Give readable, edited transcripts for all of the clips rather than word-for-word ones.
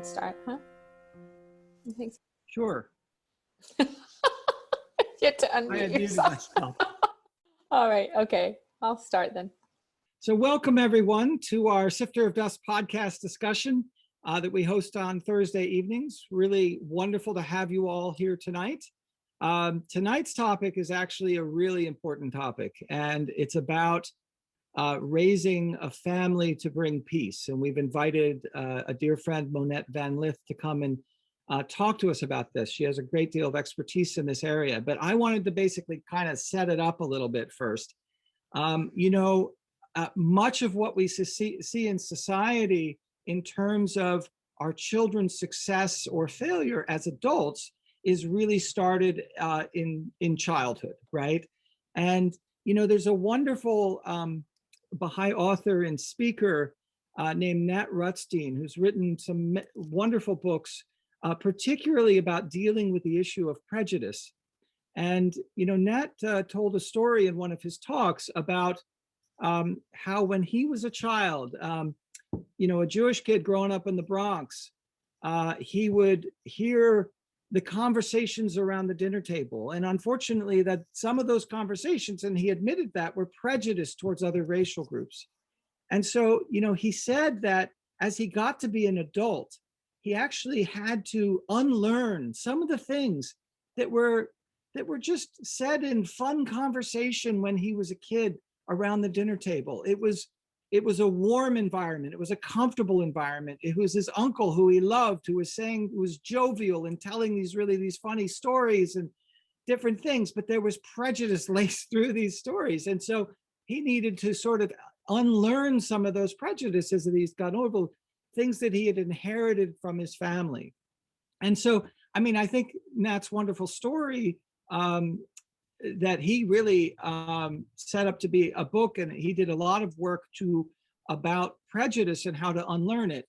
start, huh? You think so? Sure. You have to unmute yourself. All right. Okay. I'll start then. So welcome everyone to our Sifter of Dust podcast discussion that we host on Thursday evenings. Really wonderful to have you all here tonight. Tonight's topic is actually a really important topic, and it's about raising a family to bring peace. And we've invited a dear friend, Monette Van Lith, to come and talk to us about this. She has a great deal of expertise in this area, but I wanted to basically kind of set it up a little bit first. Much of what we see in society in terms of our children's success or failure as adults is really started in childhood, right? And, there's a wonderful Baha'i author and speaker named Nat Rutstein, who's written some wonderful books, particularly about dealing with the issue of prejudice. And, Nat told a story in one of his talks about how when he was a child, a Jewish kid growing up in the Bronx, he would hear the conversations around the dinner table. And unfortunately, that some of those conversations, and he admitted that, were prejudiced towards other racial groups. And so, he said that as he got to be an adult, he actually had to unlearn some of the things that were just said in fun conversation when he was a kid around the dinner table. It was a warm environment. It was a comfortable environment. It was his uncle who he loved, who was jovial and telling these funny stories and different things, but there was prejudice laced through these stories. And so he needed to sort of unlearn some of those prejudices that he's got over, things that he had inherited from his family. And so, I think Nat's wonderful story that he really set up to be a book, and he did a lot of work about prejudice and how to unlearn it.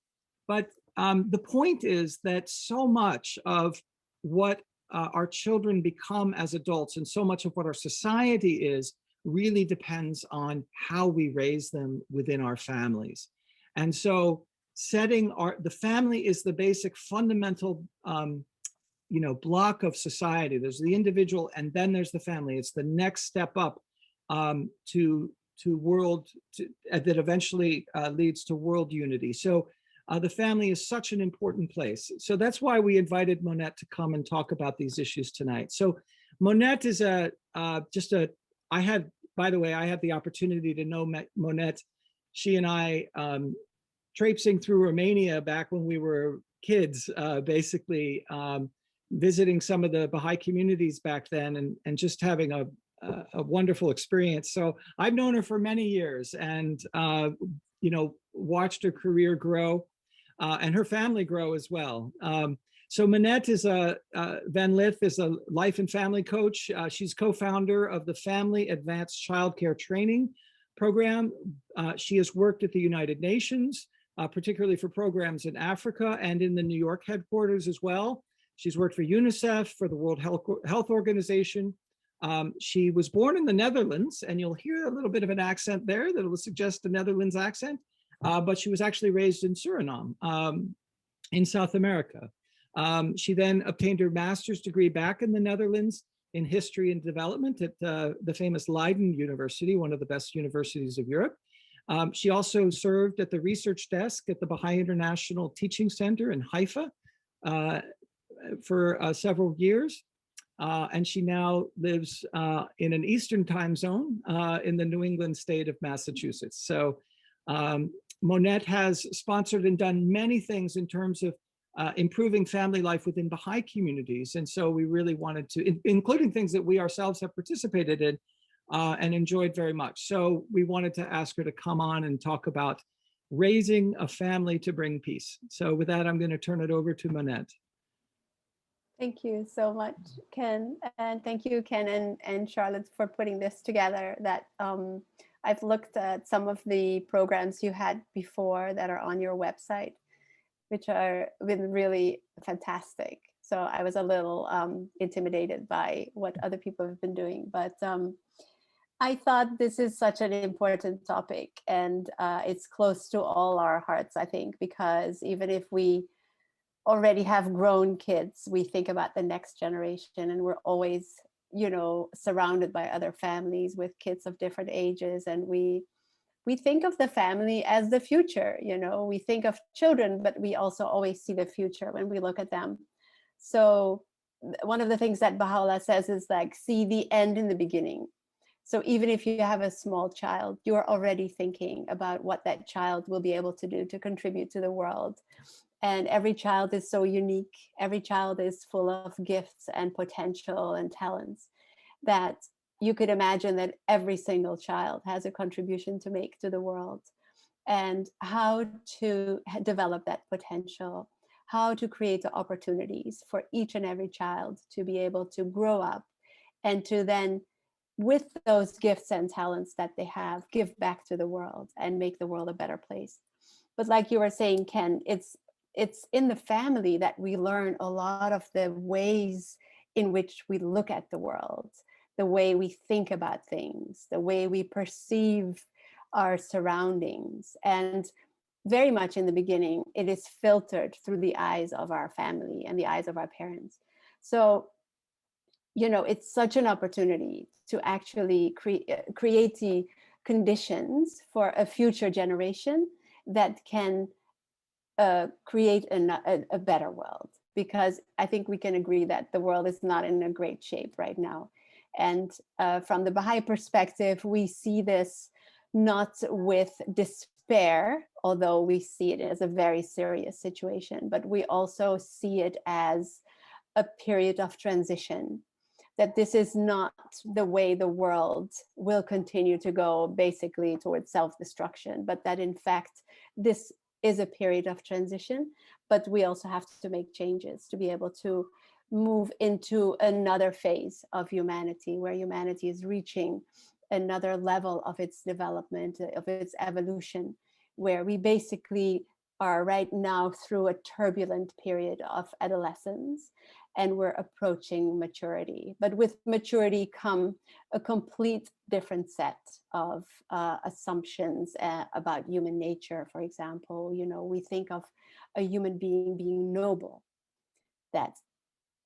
But the point is that so much of what our children become as adults, and so much of what our society is, really depends on how we raise them within our families. And so the family is the basic fundamental block of society. There's the individual, and then there's the family. It's the next step up to world that eventually leads to world unity. So the family is such an important place. So that's why we invited Monette to come and talk about these issues tonight. So Monette is I had the opportunity to know Monette. She and I traipsing through Romania back when we were kids, basically visiting some of the Baha'i communities back then, and just having a wonderful experience. So I've known her for many years, and watched her career grow and her family grow as well. So Monette Van Lith is a life and family coach. She's co-founder of the Family Advanced Childcare Training Program. She has worked at the United Nations, particularly for programs in Africa and in the New York headquarters as well. She's worked for UNICEF, for the World Health Organization. She was born in the Netherlands, and you'll hear a little bit of an accent there that will suggest the Netherlands accent, but she was actually raised in Suriname, in South America. She then obtained her master's degree back in the Netherlands in history and development at the famous Leiden University, one of the best universities of Europe. She also served at the research desk at the Baha'i International Teaching Center in Haifa for several years. And she now lives in an Eastern time zone in the New England state of Massachusetts. So Monette has sponsored and done many things in terms of improving family life within Baha'i communities. And so we really wanted to, including things that we ourselves have participated in and enjoyed very much. So we wanted to ask her to come on and talk about raising a family to bring peace. So with that, I'm going to turn it over to Monette. Thank you so much, Ken. And thank you, Ken and Charlotte, for putting this together. That I've looked at some of the programs you had before that are on your website, which are been really fantastic. So I was a little intimidated by what other people have been doing. But I thought this is such an important topic, and it's close to all our hearts, I think, because even if we already have grown kids, we think about the next generation, and we're always, you know, surrounded by other families with kids of different ages, and we think of the family as the future. You know, we think of children, but we also always see the future when we look at them. So one of the things that Baha'u'llah says is like, see the end in the beginning. So even if you have a small child, you're already thinking about what that child will be able to do to contribute to the world. And every child is so unique. Every child is full of gifts and potential and talents, that you could imagine that every single child has a contribution to make to the world. And how to develop that potential, how to create the opportunities for each and every child to be able to grow up, and to then, with those gifts and talents that they have, give back to the world and make the world a better place. But like you were saying, Ken, it's in the family that we learn a lot of the ways in which we look at the world, the way we think about things, the way we perceive our surroundings. And very much in the beginning, it is filtered through the eyes of our family and the eyes of our parents. So, you know, it's such an opportunity to actually create the conditions for a future generation that can create a better world. Because I think we can agree that the world is not in a great shape right now. And from the Baha'i perspective, we see this not with despair, although we see it as a very serious situation, but we also see it as a period of transition, that this is not the way the world will continue to go, basically towards self-destruction, but that in fact, this is a period of transition, but we also have to make changes to be able to move into another phase of humanity, where humanity is reaching another level of its development, of its evolution, where we basically are right now through a turbulent period of adolescence, and we're approaching maturity. But with maturity come a complete different set of assumptions about human nature. For example, you know, we think of a human being being noble, that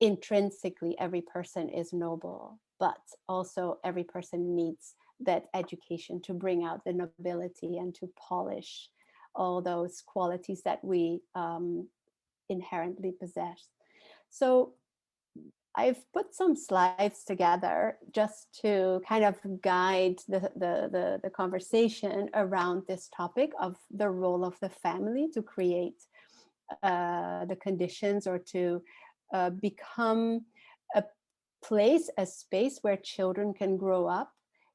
intrinsically every person is noble, but also every person needs that education to bring out the nobility and to polish all those qualities that we inherently possess. So I've put some slides together just to kind of guide the conversation around this topic of the role of the family to create the conditions, or to become a place, a space where children can grow up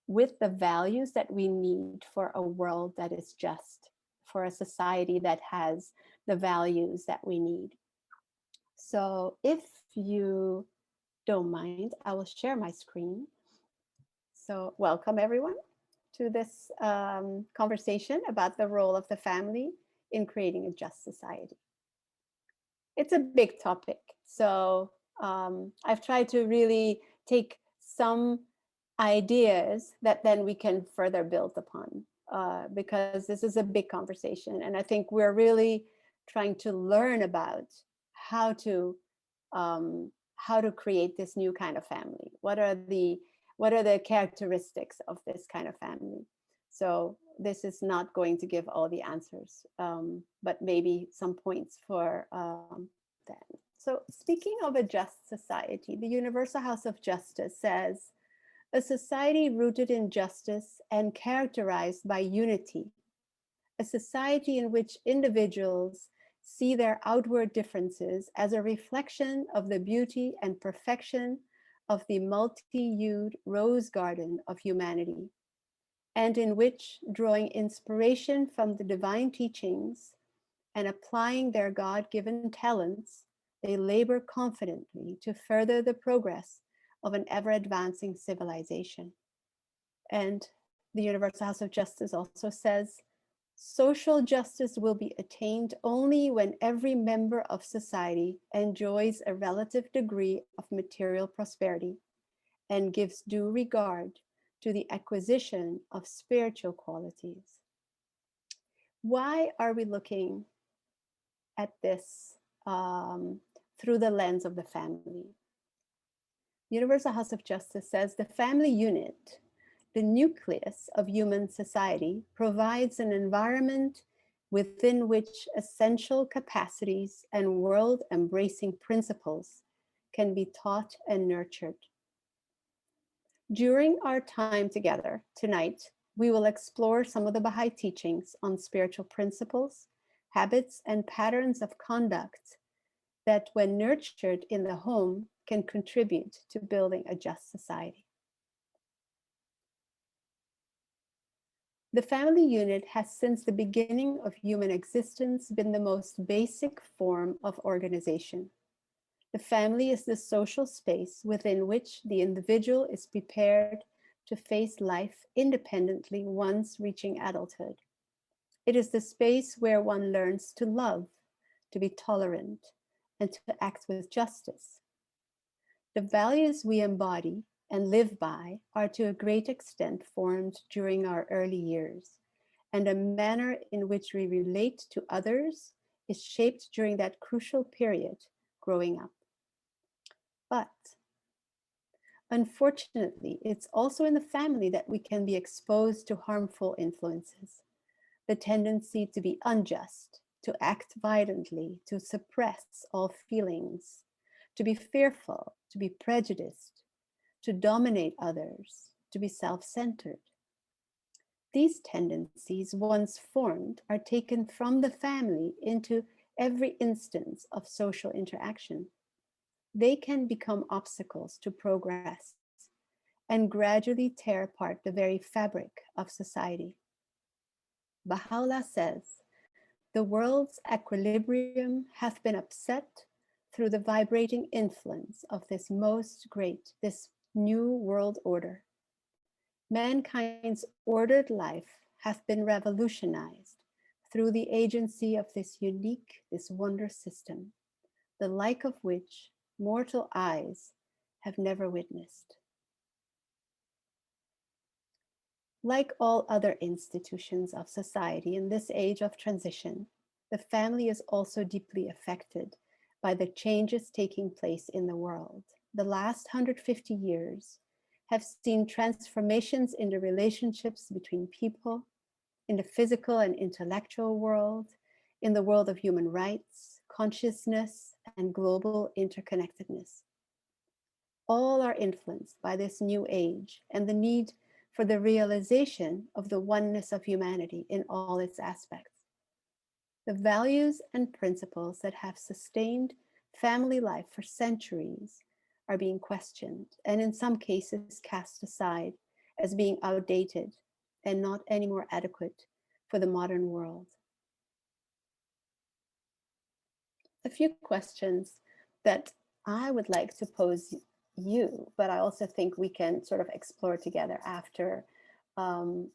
with the values that we need for a world that is just, for a society that has the values that we need. So if you don't mind, I will share my screen. So welcome everyone to this conversation about the role of the family in creating a just society. It's a big topic. So I've tried to really take some ideas that then we can further build upon, because this is a big conversation. And I think we're really trying to learn about how to create this new kind of family. What are the characteristics of this kind of family? So this is not going to give all the answers, but maybe some points for that. So speaking of a just society, the Universal House of Justice says, a society rooted in justice and characterized by unity, a society in which individuals see their outward differences as a reflection of the beauty and perfection of the multi-hued rose garden of humanity, and in which, drawing inspiration from the divine teachings and applying their God-given talents, they labor confidently to further the progress of an ever-advancing civilization. And the Universal House of Justice also says, social justice will be attained only when every member of society enjoys a relative degree of material prosperity and gives due regard to the acquisition of spiritual qualities. Why are we looking at this through the lens of the family. Universal House of Justice says the family unit, the nucleus of human society, provides an environment within which essential capacities and world-embracing principles can be taught and nurtured. During our time together tonight, we will explore some of the Baha'i teachings on spiritual principles, habits, and patterns of conduct that, when nurtured in the home, can contribute to building a just society. The family unit has, since the beginning of human existence, been the most basic form of organization. The family is the social space within which the individual is prepared to face life independently once reaching adulthood. It is the space where one learns to love, to be tolerant, and to act with justice. The values we embody and live by are to a great extent formed during our early years, and a manner in which we relate to others is shaped during that crucial period, growing up. But unfortunately, it's also in the family that we can be exposed to harmful influences, the tendency to be unjust, to act violently, to suppress all feelings, to be fearful, to be prejudiced, to dominate others, to be self-centered. These tendencies, once formed, are taken from the family into every instance of social interaction. They can become obstacles to progress and gradually tear apart the very fabric of society. Baha'u'llah says, the world's equilibrium hath been upset through the vibrating influence of this most great, this new world order. Mankind's ordered life hath been revolutionized through the agency of this unique, this wondrous system, the like of which mortal eyes have never witnessed. Like all other institutions of society in this age of transition, the family is also deeply affected by the changes taking place in the world. The last 150 years have seen transformations in the relationships between people, in the physical and intellectual world, in the world of human rights, consciousness, and global interconnectedness. All are influenced by this new age and the need for the realization of the oneness of humanity in all its aspects. The values and principles that have sustained family life for centuries are being questioned and in some cases cast aside as being outdated and not anymore adequate for the modern world. A few questions that I would like to pose you, but I also think we can sort of explore together after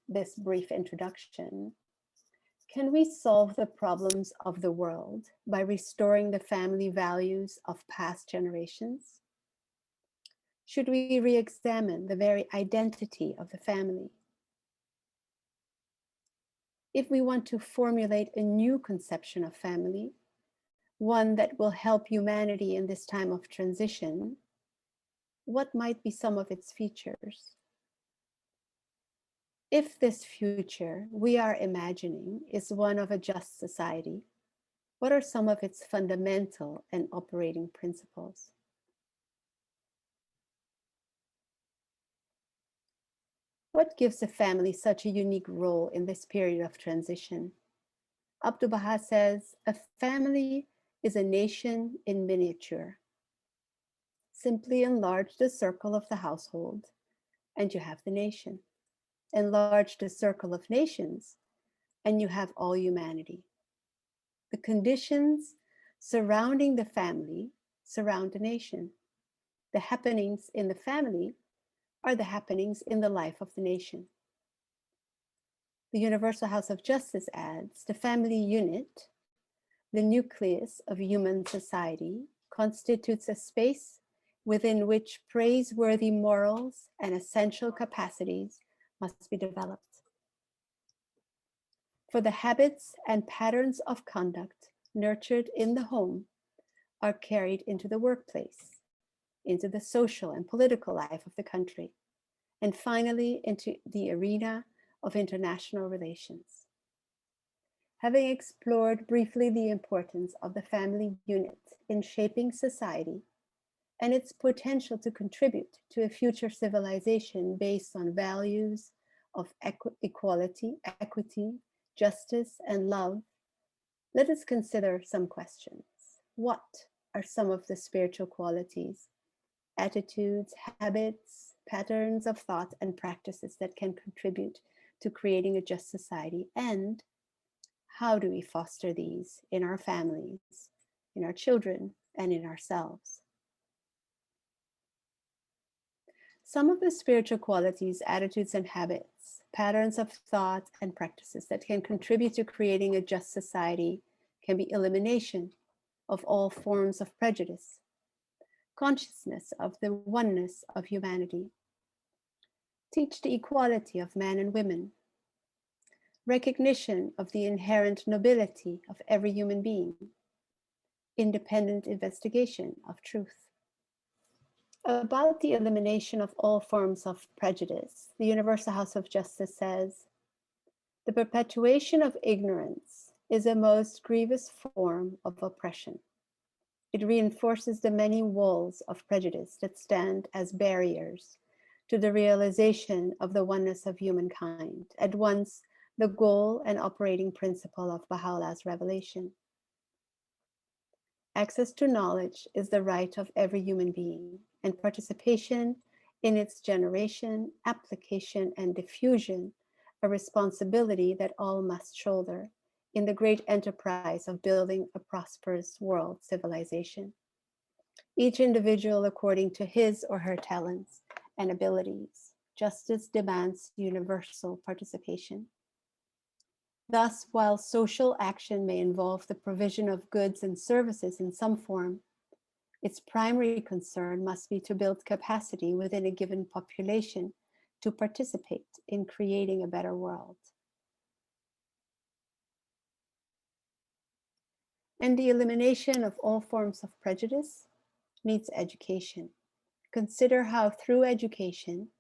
this brief introduction. Can we solve the problems of the world by restoring the family values of past generations? Should we re-examine the very identity of the family? If we want to formulate a new conception of family, one that will help humanity in this time of transition, what might be some of its features? If this future we are imagining is one of a just society, what are some of its fundamental and operating principles? What gives a family such a unique role in this period of transition? Abdu'l-Baha says, a family is a nation in miniature. Simply enlarge the circle of the household and you have the nation. Enlarge the circle of nations and you have all humanity. The conditions surrounding the family surround the nation. The happenings in the family are the happenings in the life of the nation. The Universal House of Justice adds, the family unit, the nucleus of human society, constitutes a space within which praiseworthy morals and essential capacities must be developed. For the habits and patterns of conduct nurtured in the home are carried into the workplace, into the social and political life of the country, and finally into the arena of international relations. Having explored briefly the importance of the family unit in shaping society and its potential to contribute to a future civilization based on values of equality, equity, justice, and love, let us consider some questions. What are some of the spiritual qualities, attitudes, habits, patterns of thought, and practices that can contribute to creating a just society? And how do we foster these in our families, in our children, and in ourselves? Some of the spiritual qualities, attitudes, and habits, patterns of thought, and practices that can contribute to creating a just society can be elimination of all forms of prejudice, consciousness of the oneness of humanity, teach the equality of men and women, recognition of the inherent nobility of every human being, independent investigation of truth. About the elimination of all forms of prejudice, the Universal House of Justice says, "The perpetuation of ignorance is a most grievous form of oppression. It reinforces the many walls of prejudice that stand as barriers to the realization of the oneness of humankind, at once the goal and operating principle of Baha'u'llah's revelation. Access to knowledge is the right of every human being, and participation in its generation, application, and diffusion, a responsibility that all must shoulder in the great enterprise of building a prosperous world civilization. Each individual according to his or her talents and abilities. Justice demands universal participation. Thus, while social action may involve the provision of goods and services in some form, its primary concern must be to build capacity within a given population to participate in creating a better world." And the elimination of all forms of prejudice needs education. Consider how through education,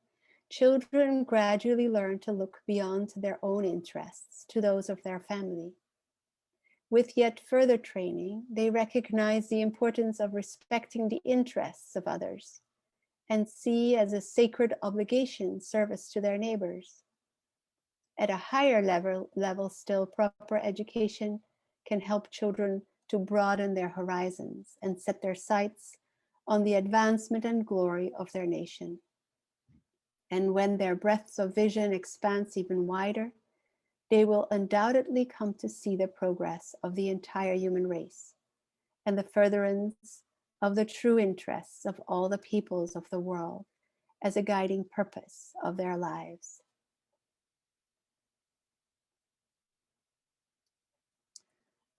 children gradually learn to look beyond their own interests to those of their family. With yet further training, they recognize the importance of respecting the interests of others and see as a sacred obligation service to their neighbors. At a higher level still, proper education can help children to broaden their horizons and set their sights on the advancement and glory of their nation. And when their breadths of vision expands even wider, they will undoubtedly come to see the progress of the entire human race and the furtherance of the true interests of all the peoples of the world as a guiding purpose of their lives.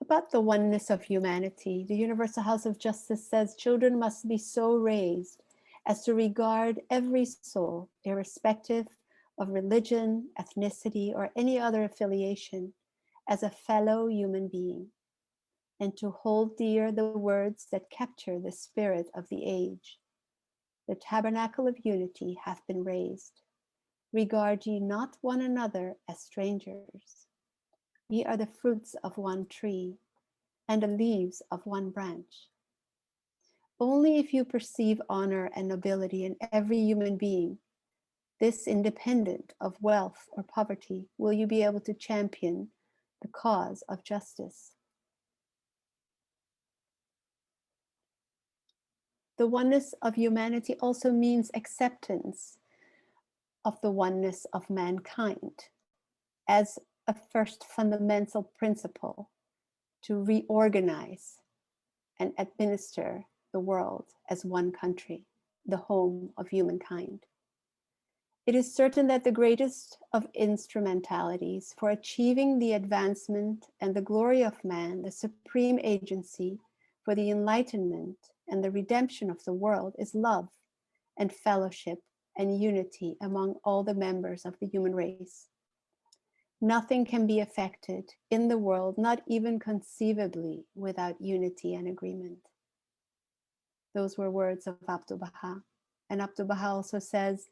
About the oneness of humanity, the Universal House of Justice says children must be so raised as to regard every soul, irrespective of religion, ethnicity, or any other affiliation, as a fellow human being, and to hold dear the words that capture the spirit of the age. The tabernacle of unity hath been raised. Regard ye not one another as strangers. Ye are the fruits of one tree, and the leaves of one branch. Only if you perceive honor and nobility in every human being, this independent of wealth or poverty, will you be able to champion the cause of justice. The oneness of humanity also means acceptance of the oneness of mankind as a first fundamental principle to reorganize and administer the world as one country, the home of humankind. It is certain that the greatest of instrumentalities for achieving the advancement and the glory of man, the supreme agency for the enlightenment and the redemption of the world, is love and fellowship and unity among all the members of the human race. Nothing can be effected in the world, not even conceivably, without unity and agreement. Those were words of Abdu'l-Baha. And Abdu'l-Baha also says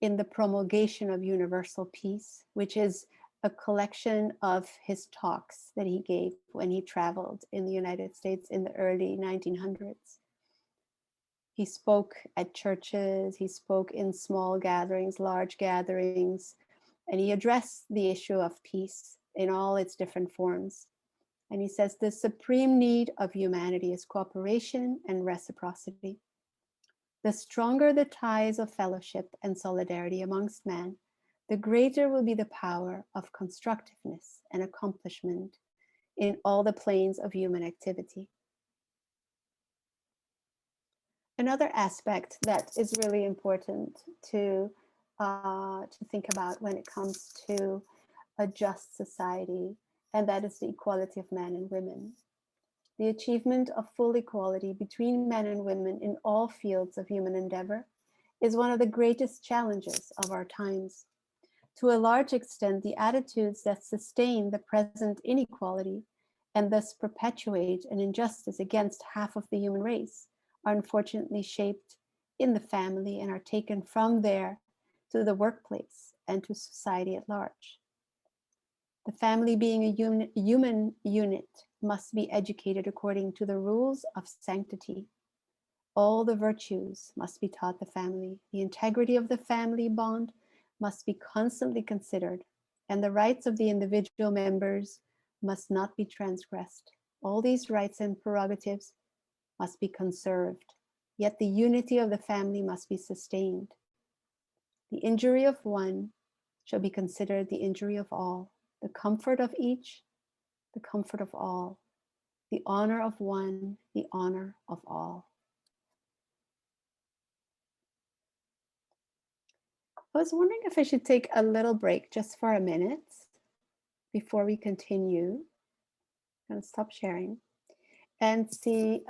in the Promulgation of Universal Peace, which is a collection of his talks that he gave when he traveled in the United States in the early 1900s. He spoke at churches, he spoke in small gatherings, large gatherings, and he addressed the issue of peace in all its different forms. And he says, the supreme need of humanity is cooperation and reciprocity. The stronger the ties of fellowship and solidarity amongst men, the greater will be the power of constructiveness and accomplishment in all the planes of human activity. Another aspect that is really important to think about when it comes to a just society, and that is the equality of men and women. The achievement of full equality between men and women in all fields of human endeavor is one of the greatest challenges of our times. To a large extent, the attitudes that sustain the present inequality and thus perpetuate an injustice against half of the human race are unfortunately shaped in the family and are taken from there to the workplace and to society at large. The family, being a human unit, must be educated according to the rules of sanctity. All the virtues must be taught the family. The integrity of the family bond must be constantly considered, and the rights of the individual members must not be transgressed. All these rights and prerogatives must be conserved, yet the unity of the family must be sustained. The injury of one shall be considered the injury of all, the comfort of each, the comfort of all, the honor of one, the honor of all. I was wondering if I should take a little break just for a minute before we continue. I'm going to stop sharing and see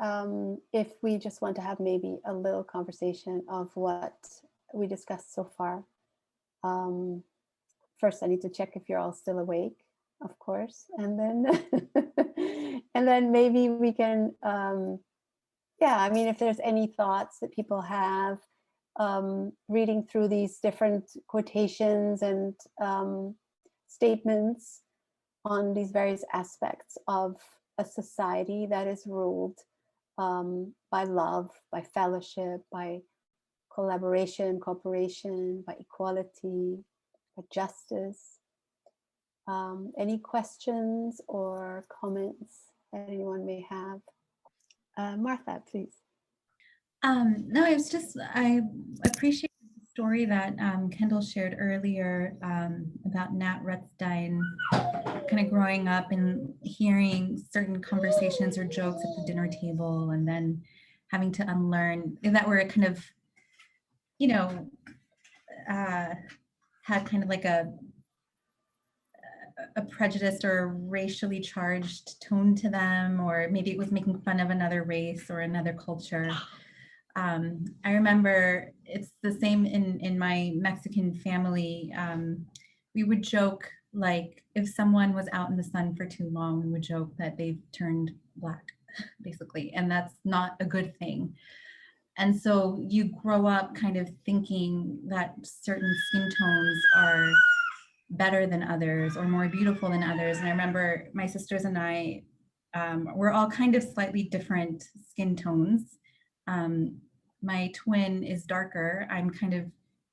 if we just want to have maybe a little conversation of what we discussed so far. First, I need to check if you're all still awake, of course, and then and then maybe we can, yeah, I mean, if there's any thoughts that people have, reading through these different quotations and statements on these various aspects of a society that is ruled by love, by fellowship, by collaboration, cooperation, by equality, by justice. Any questions or comments that anyone may have? Martha, please. No, I appreciate the story that Kendall shared earlier about Nat Rutstein kind of growing up and hearing certain conversations or jokes at the dinner table and then having to unlearn that were kind of, you know, had kind of like a prejudiced or racially charged tone to them, or maybe it was making fun of another race or another culture. I remember it's the same in my Mexican family. We would joke, like if someone was out in the sun for too long, we would joke that they've turned black, basically, and that's not a good thing. And so you grow up kind of thinking that certain skin tones are better than others or more beautiful than others. And I remember my sisters and I, we're all kind of slightly different skin tones. My twin is darker, I'm kind of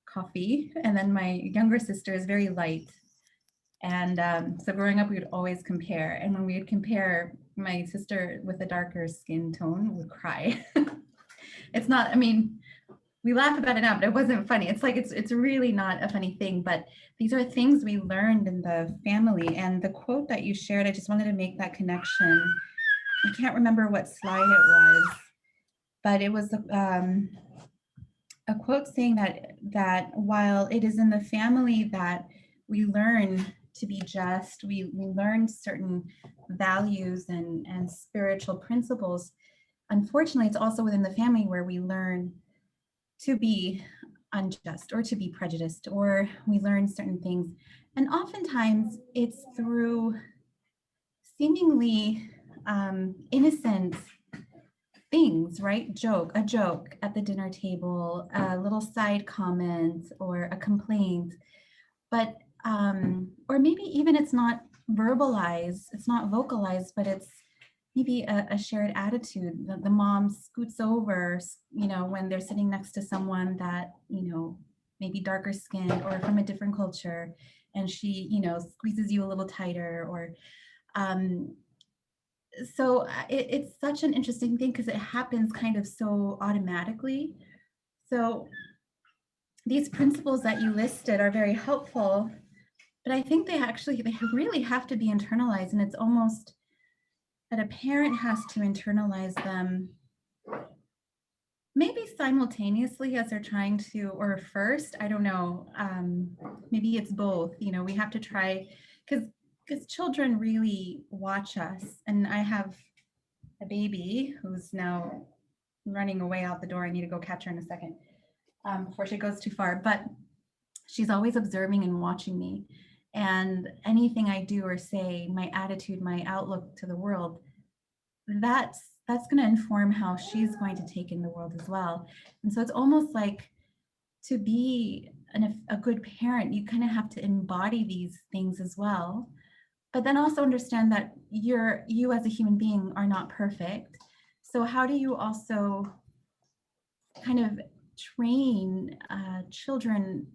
coffee, and then my younger sister is very light. And so growing up, we would always compare. And when we would compare, my sister with a darker skin tone would cry. It's not, I mean, we laugh about it now, but it wasn't funny. It's like, it's really not a funny thing, but these are things we learned in the family. And the quote that you shared, I just wanted to make that connection. I can't remember what slide it was, but it was a quote saying that while it is in the family that we learn to be just, we learn certain values and spiritual principles, unfortunately, it's also within the family where we learn to be unjust or to be prejudiced, or we learn certain things. And oftentimes it's through seemingly innocent things, right? A joke at the dinner table, a little side comment or a complaint, but, or maybe even it's not verbalized, it's not vocalized, but it's maybe a shared attitude. The mom scoots over, when they're sitting next to someone that, maybe darker skinned or from a different culture, and she, squeezes you a little tighter, or, so it's such an interesting thing because it happens kind of so automatically. So these principles that you listed are very helpful, but I think they really have to be internalized, and it's almost that a parent has to internalize them maybe simultaneously as they're trying to, or first, I don't know, maybe it's both. We have to try, because children really watch us. And I have a baby who's now running away out the door. I need to go catch her in a second before she goes too far. But she's always observing and watching me. And anything I do or say, my attitude, my outlook to the world, that's going to inform how she's going to take in the world as well. And so it's almost like, to be a good parent, you kind of have to embody these things as well. But then also understand that you as a human being are not perfect. So how do you also kind of train children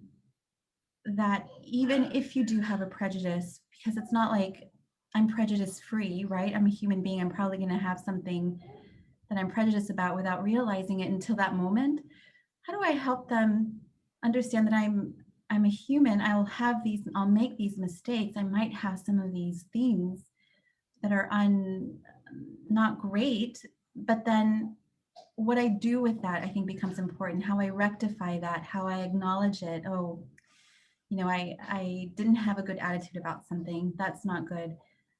that even if you do have a prejudice, because it's not like I'm prejudice free, right? I'm a human being. I'm probably going to have something that I'm prejudiced about without realizing it until that moment. How do I help them understand that I'm a human? I'll make these mistakes. I might have some of these things that are not great, but then what I do with that, I think, becomes important. How I rectify that, how I acknowledge it. Oh, I didn't have a good attitude about something. That's not good.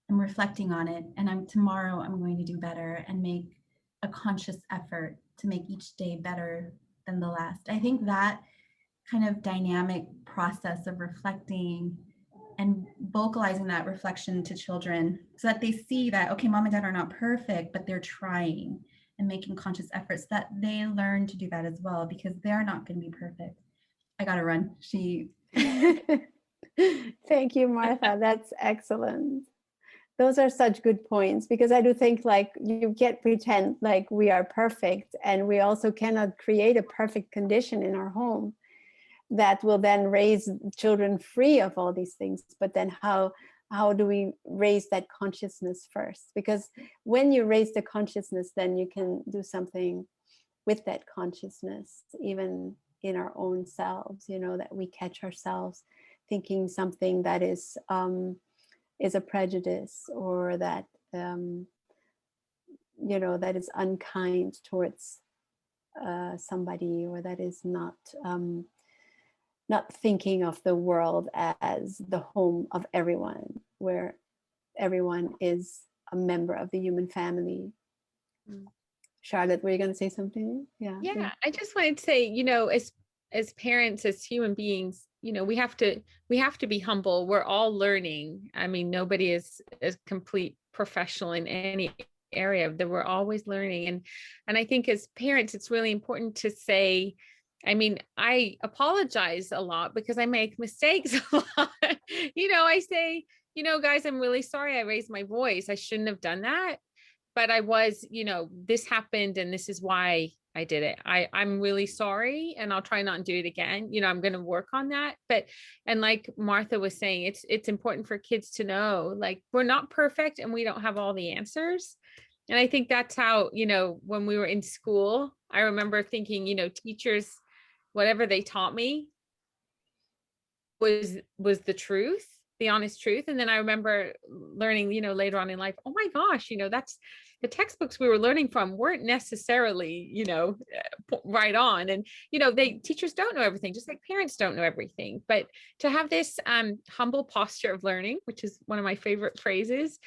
I'm reflecting on it, and tomorrow I'm going to do better and make a conscious effort to make each day better than the last. I think that kind of dynamic process of reflecting and vocalizing that reflection to children, so that they see that, okay, mom and dad are not perfect, but they're trying and making conscious efforts, that they learn to do that as well, because they're not going to be perfect. I gotta run. Thank you, Martha. That's excellent. Those are such good points, because I do think, like, you can't pretend like we are perfect, and we also cannot create a perfect condition in our home that will then raise children free of all these things. But then how do we raise that consciousness first? Because when you raise the consciousness, then you can do something with that consciousness, even in our own selves, that we catch ourselves thinking something that is a prejudice, or that that is unkind towards somebody, or that is not thinking of the world as the home of everyone, where everyone is a member of the human family. Charlotte, were you going to say something? Yeah, I just wanted to say, as parents, as human beings, we have to be humble. We're all learning. I mean, nobody is a complete professional in any area. That we're always learning. And I think as parents, it's really important to say, I mean, I apologize a lot because I make mistakes a lot. I say, guys, I'm really sorry I raised my voice. I shouldn't have done that. But I was, this happened and this is why I did it. I'm really sorry, and I'll try not to do it again. I'm going to work on that. And like Martha was saying, it's important for kids to know, like, we're not perfect and we don't have all the answers. And I think that's how, when we were in school, I remember thinking, teachers, whatever they taught me was the truth, the honest truth. And then I remember learning, later on in life, oh my gosh, that's the textbooks we were learning from weren't necessarily, right on. And, teachers don't know everything, just like parents don't know everything. But to have this humble posture of learning, which is one of my favorite phrases,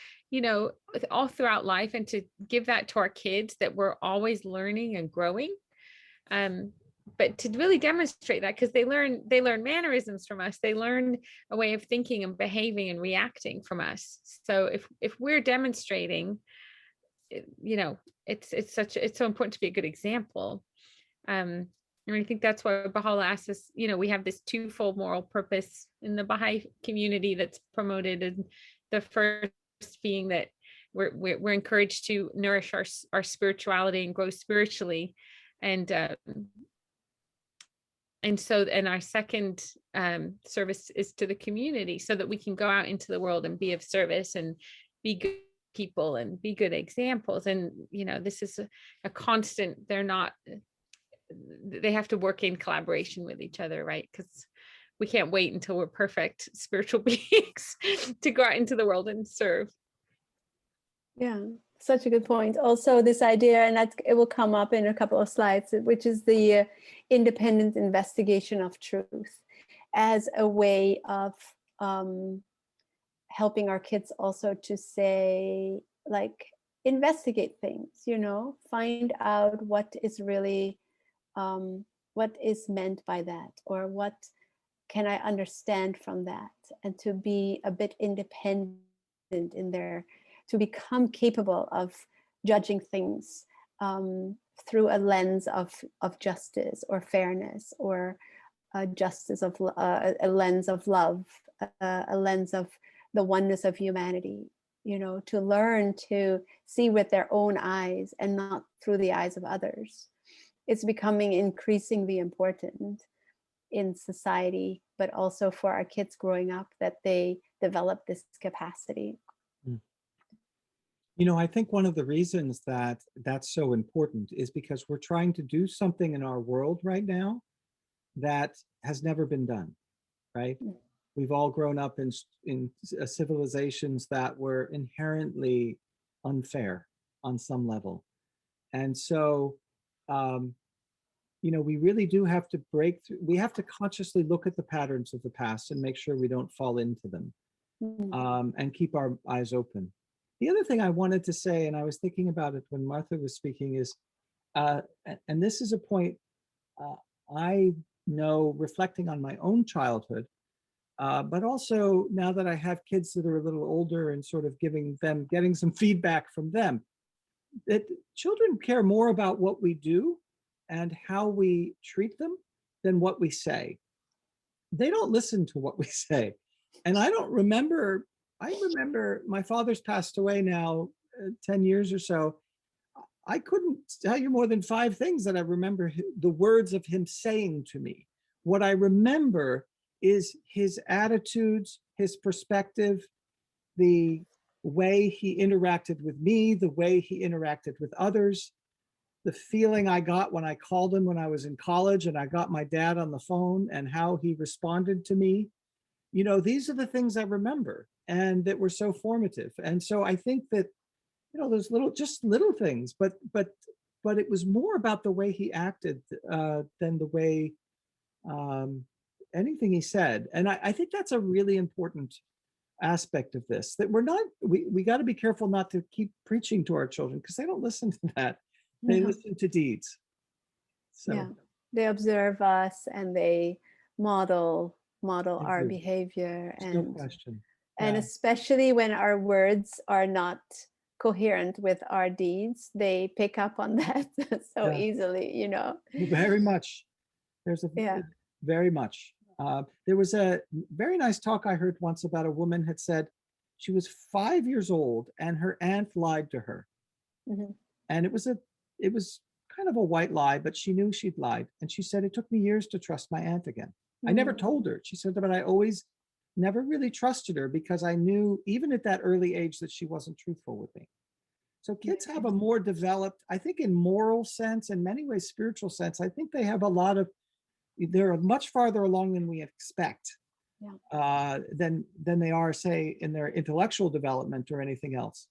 all throughout life, and to give that to our kids, that we're always learning and growing. But to really demonstrate that, because they learn mannerisms from us. They learn a way of thinking and behaving and reacting from us. So if we're demonstrating you know, it's so important to be a good example. And I think that's why Baha'u'llah asks us, you know, we have this twofold moral purpose in the Baha'i community that's promoted. And the first being that we're encouraged to nourish our spirituality and grow spiritually. And our second service is to the community, so that we can go out into the world and be of service and be good people and be good examples. And, you know, this is a constant. They have to work in collaboration with each other, right? Because we can't wait until we're perfect spiritual beings to go out into the world and serve. Yeah, such a good point. Also, this idea, and that it will come up in a couple of slides, which is the independent investigation of truth as a way of helping our kids also to say, like, investigate things, you know, find out what is really, what is meant by that, or what can I understand from that, and to be a bit independent in their, to become capable of judging things through a lens of justice or fairness, or a lens of love, a lens of the oneness of humanity, you know, to learn to see with their own eyes and not through the eyes of others. It's becoming increasingly important in society, but also for our kids growing up, that they develop this capacity. You know, I think one of the reasons that that's so important is because we're trying to do something in our world right now that has never been done, right? We've all grown up in civilizations that were inherently unfair on some level. And so, you know, we really do have to break through. We have to consciously look at the patterns of the past and make sure we don't fall into them, and keep our eyes open. The other thing I wanted to say, and I was thinking about it when Martha was speaking, is, and this is a point I know reflecting on my own childhood, but also now that I have kids that are a little older and sort of getting some feedback from them, that children care more about what we do and how we treat them than what we say. They don't listen to what we say. And I remember my father's passed away now 10 years or so. I couldn't tell you more than 5 things that I remember the words of him saying to me. What I remember is his attitudes, his perspective, the way he interacted with me, the way he interacted with others, the feeling I got when I called him when I was in college and I got my dad on the phone, and how he responded to me. You know, these are the things I remember and that were so formative. And so I think that, you know, those little things, but it was more about the way he acted than the way anything he said. And I think that's a really important aspect of this, that we got to be careful not to keep preaching to our children, because they don't listen to that. They listen to deeds. So yeah, they observe us and they model our behavior. There's no question. And especially when our words are not coherent with our deeds, they pick up on that so easily, you know. Very much. Very much. There was a very nice talk I heard once about a woman had said she was 5 years old and her aunt lied to her. And it was kind of a white lie, but she knew she'd lied. And she said, it took me years to trust my aunt again. I never told her. She said, but I always never really trusted her, because I knew even at that early age that she wasn't truthful with me. So kids have a more developed, I think, in moral sense, in many ways, spiritual sense. I think they have they're much farther along than we expect, than they are, say, in their intellectual development or anything else.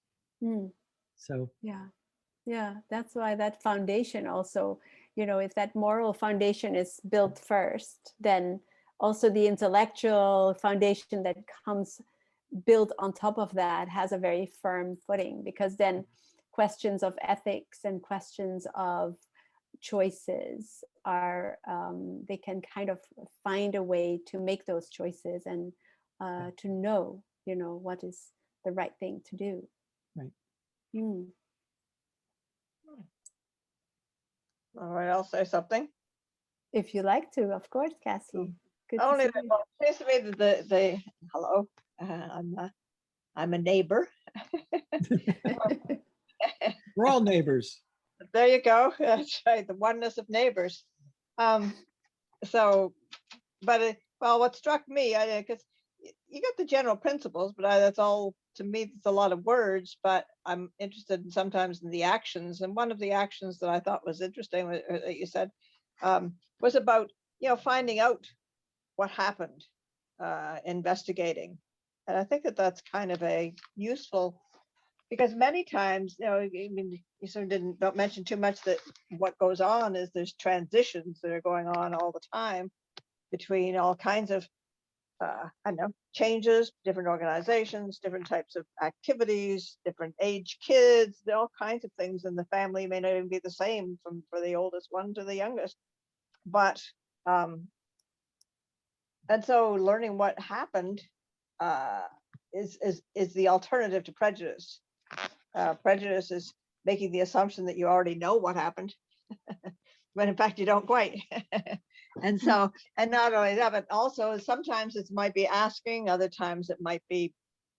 So yeah, that's why that foundation also, you know, if that moral foundation is built first, then also the intellectual foundation that comes built on top of that has a very firm footing, because then questions of ethics and questions of choices are, they can kind of find a way to make those choices and to know, you know, what is the right thing to do. Right. All right, I'll say something. If you like to, of course, Cassie. Good to Only see that, you. well, it seems to me that the hello, I'm a neighbor. We're all neighbors. There you go. That's right, the oneness of neighbors. So, but well, what struck me, because you got the general principles, but that's all to me. It's a lot of words, but I'm interested in sometimes in the actions. And one of the actions that I thought was interesting that you said was about finding out what happened, investigating, and I think that that's kind of a useful. Because many times, I mean, you sort of don't mention too much that what goes on is there's transitions that are going on all the time between all kinds of, I don't know, changes, different organizations, different types of activities, different age kids, all kinds of things in the family may not even be the same for the oldest one to the youngest. But, and so learning what happened is the alternative to prejudice. Prejudice is making the assumption that you already know what happened, but in fact you don't quite. And so, and not only that, but also sometimes it might be asking, other times it might be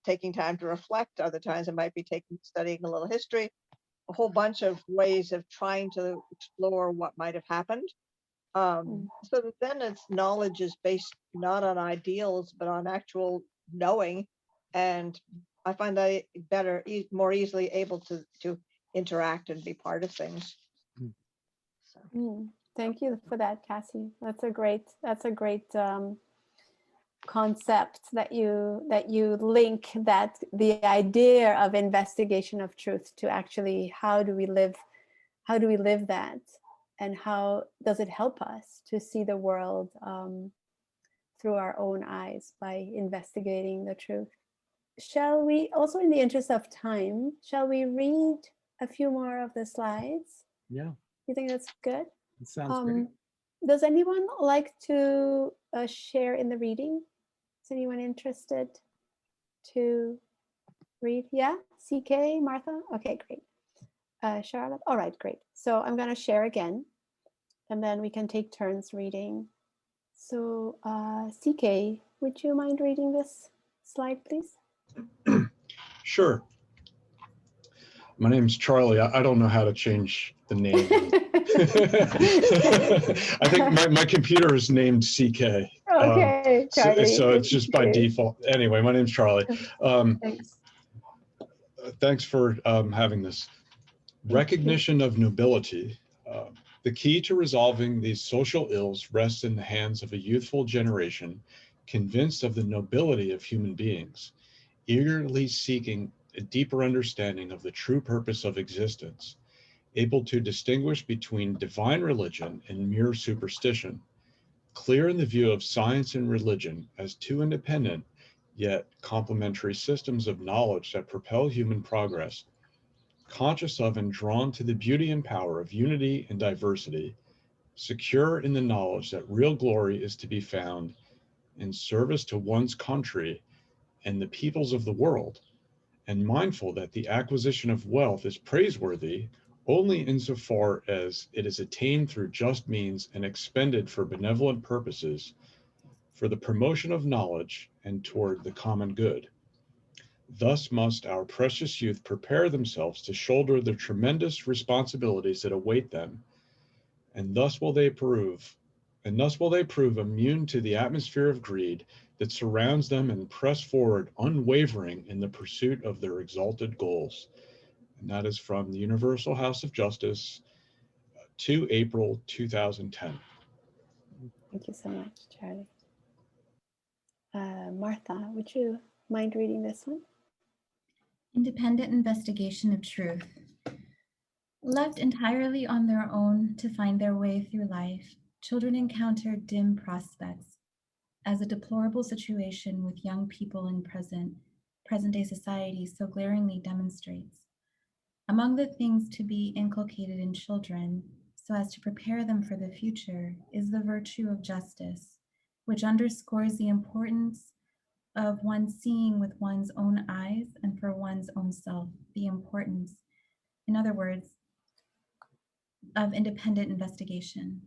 taking time to reflect, other times it might be studying a little history, a whole bunch of ways of trying to explore what might have happened. So that then its knowledge is based not on ideals, but on actual knowing. And I find that more easily able to interact and be part of things. So. Thank you for that, Cassie. That's a great concept that you link that the idea of investigation of truth to actually how do we live that, and how does it help us to see the world through our own eyes by investigating the truth. Shall we, also in the interest of time, shall we read a few more of the slides? Yeah. You think that's good? It sounds great. Does anyone like to share in the reading? Is anyone interested to read? Yeah, CK, Martha? Okay, great. Charlotte? All right, great. So I'm going to share again, and then we can take turns reading. So CK, would you mind reading this slide, please? Sure. My name's Charlie. I don't know how to change the name. I think my computer is named CK. Okay, Charlie. So it's just by default. Anyway, my name's Charlie. Thanks. Thanks for having this. Recognition of nobility. The key to resolving these social ills rests in the hands of a youthful generation convinced of the nobility of human beings, eagerly seeking a deeper understanding of the true purpose of existence, able to distinguish between divine religion and mere superstition, clear in the view of science and religion as two independent yet complementary systems of knowledge that propel human progress, conscious of and drawn to the beauty and power of unity and diversity, secure in the knowledge that real glory is to be found in service to one's country and the peoples of the world, and mindful that the acquisition of wealth is praiseworthy only insofar as it is attained through just means and expended for benevolent purposes, for the promotion of knowledge and toward the common good. Thus must our precious youth prepare themselves to shoulder the tremendous responsibilities that await them, and thus will they prove immune to the atmosphere of greed that surrounds them and press forward unwavering in the pursuit of their exalted goals. And that is from the Universal House of Justice, 2 April 2010. Thank you so much, Charlie. Martha, would you mind reading this one? Independent investigation of truth. Left entirely on their own to find their way through life, children encounter dim prospects, as a deplorable situation with young people in present-day society so glaringly demonstrates. Among the things to be inculcated in children so as to prepare them for the future is the virtue of justice, which underscores the importance of one seeing with one's own eyes and for one's own self, the importance. In other words, of independent investigation.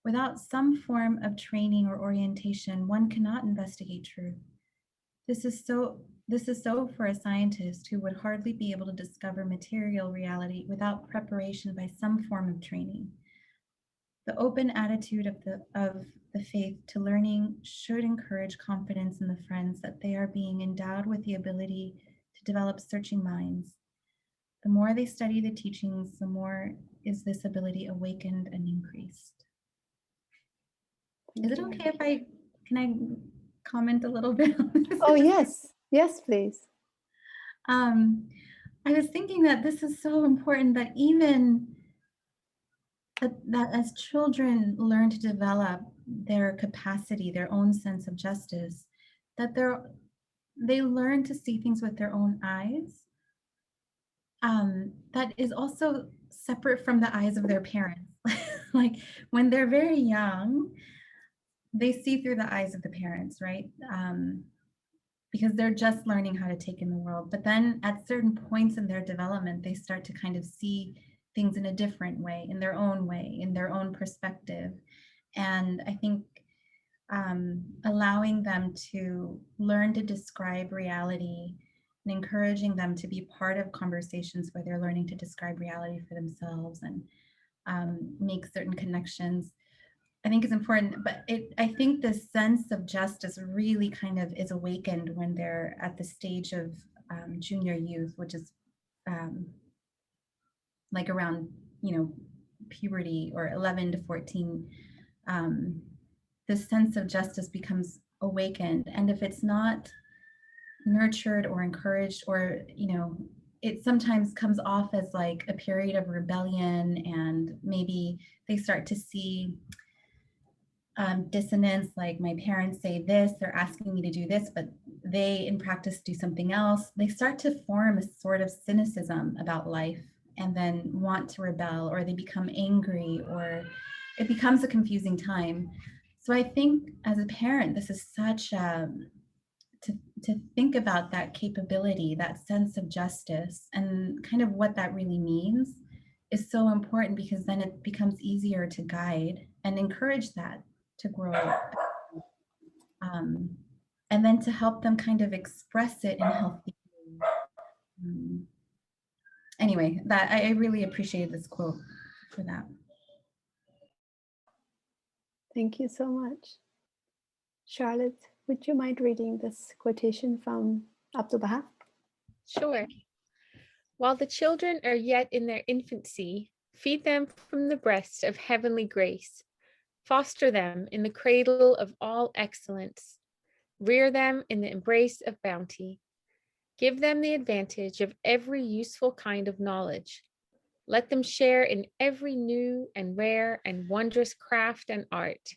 Without some form of training or orientation, one cannot investigate truth. This is so for a scientist who would hardly be able to discover material reality without preparation by some form of training. The open attitude of the faith to learning should encourage confidence in the friends that they are being endowed with the ability to develop searching minds. The more they study the teachings, the more is this ability awakened and increased. Is it okay if can I comment a little bit on this? Oh, yes. Yes, please. I was thinking that this is so important, that even that as children learn to develop their capacity, their own sense of justice, that they learn to see things with their own eyes. That is also separate from the eyes of their parents. Like when they're very young, they see through the eyes of the parents, right? Because they're just learning how to take in the world. But then at certain points in their development, they start to kind of see things in a different way, in their own perspective. And I think allowing them to learn to describe reality and encouraging them to be part of conversations where they're learning to describe reality for themselves and make certain connections, I think is important. But I think the sense of justice really kind of is awakened when they're at the stage of junior youth, which is like around, puberty, or 11 to 14. The sense of justice becomes awakened. And if it's not nurtured or encouraged, or, it sometimes comes off as like a period of rebellion, and maybe they start to see dissonance, like my parents say this, they're asking me to do this, but they in practice do something else. They start to form a sort of cynicism about life and then want to rebel, or they become angry, or it becomes a confusing time. So I think as a parent, this is such to think about that capability, that sense of justice, and kind of what that really means is so important, because then it becomes easier to guide and encourage that to grow. And then to help them kind of express it in a healthy way. Anyway, that I really appreciated this quote for that. Thank you so much. Charlotte, would you mind reading this quotation from Abdul Baha? Sure. While the children are yet in their infancy, feed them from the breast of heavenly grace. Foster them in the cradle of all excellence. Rear them in the embrace of bounty. Give them the advantage of every useful kind of knowledge. Let them share in every new and rare and wondrous craft and art.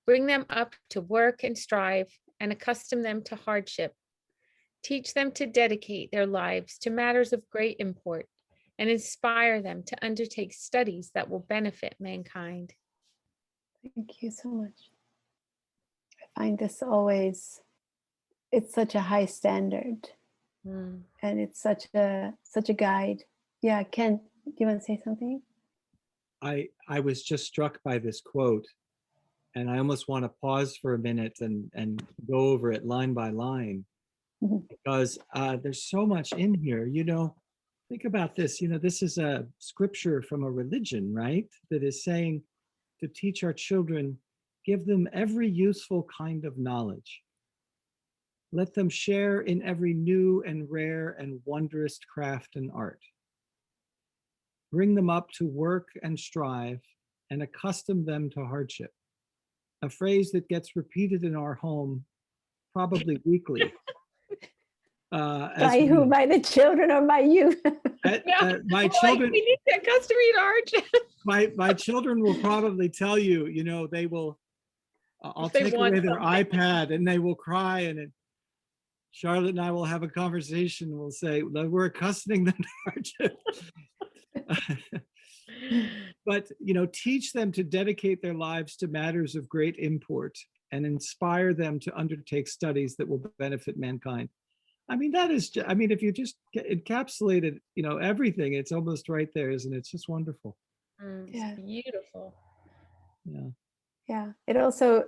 Bring them up to work and strive, and accustom them to hardship. Teach them to dedicate their lives to matters of great import, and inspire them to undertake studies that will benefit mankind. Thank you so much. I find this always, it's such a high standard. And it's such a guide. Yeah, Ken, do you want to say something? I was just struck by this quote, and I almost want to pause for a minute and go over it line by line, because there's so much in here. Think about this. This is a scripture from a religion, right? That is saying to teach our children, give them every useful kind of knowledge. Let them share in every new and rare and wondrous craft and art. Bring them up to work and strive, and accustom them to hardship. A phrase that gets repeated in our home probably weekly. By who? By the children or by you? My children. We need to accustom you to hardship. My children will probably tell you. They will. I'll take away their iPad, and they will cry, and Charlotte and I will have a conversation. We'll say, we're accustoming them to hardship. But, teach them to dedicate their lives to matters of great import and inspire them to undertake studies that will benefit mankind. I mean, that is, if you just encapsulated, everything, it's almost right there, isn't it? It's just wonderful. Yeah. It's beautiful. Yeah. Yeah, it also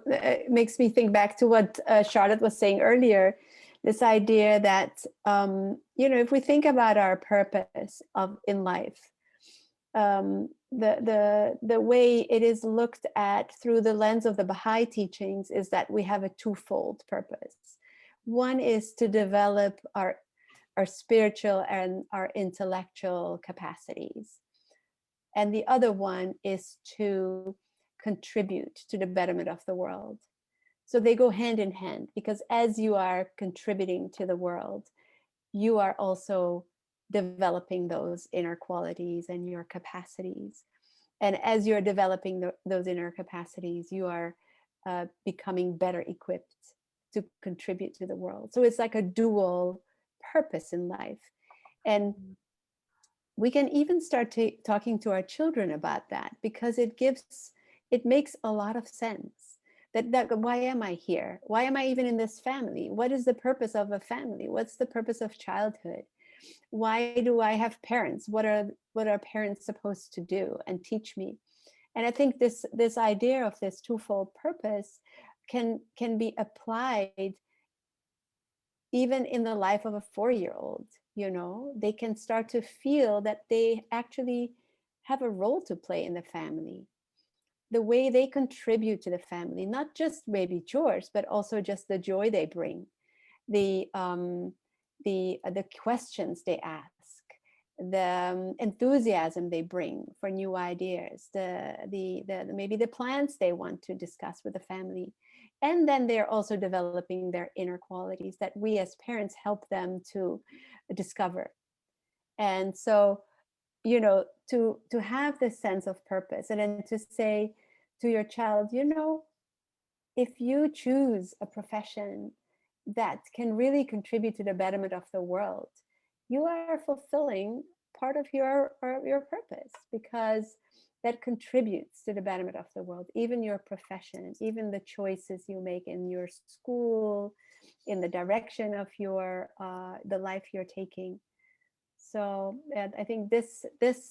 makes me think back to what Charlotte was saying earlier, this idea that, if we think about our purpose in life, the way it is looked at through the lens of the Baha'i teachings is that we have a twofold purpose. One is to develop our spiritual and our intellectual capacities. And the other one is to contribute to the betterment of the world. So they go hand in hand, because as you are contributing to the world, you are also developing those inner qualities and your capacities. And as you're developing those inner capacities, you are becoming better equipped to contribute to the world. So it's like a dual purpose in life. And we can even start talking to our children about that, because it makes a lot of sense. That why am I here? Why am I even in this family? What is the purpose of a family? What's the purpose of childhood? Why do I have parents? What are parents supposed to do and teach me? And I think this idea of this twofold purpose can be applied even in the life of a 4-year-old. They can start to feel that they actually have a role to play in the family. The way they contribute to the family, not just maybe chores, but also just the joy they bring, the questions they ask, the enthusiasm they bring for new ideas, the maybe the plans they want to discuss with the family. And then they're also developing their inner qualities that we as parents help them to discover. And so, to have this sense of purpose, and then to say to your child, if you choose a profession that can really contribute to the betterment of the world, you are fulfilling part of your purpose, because that contributes to the betterment of the world. Even your profession, even the choices you make in your school, in the direction of your the life you're taking. So I think this,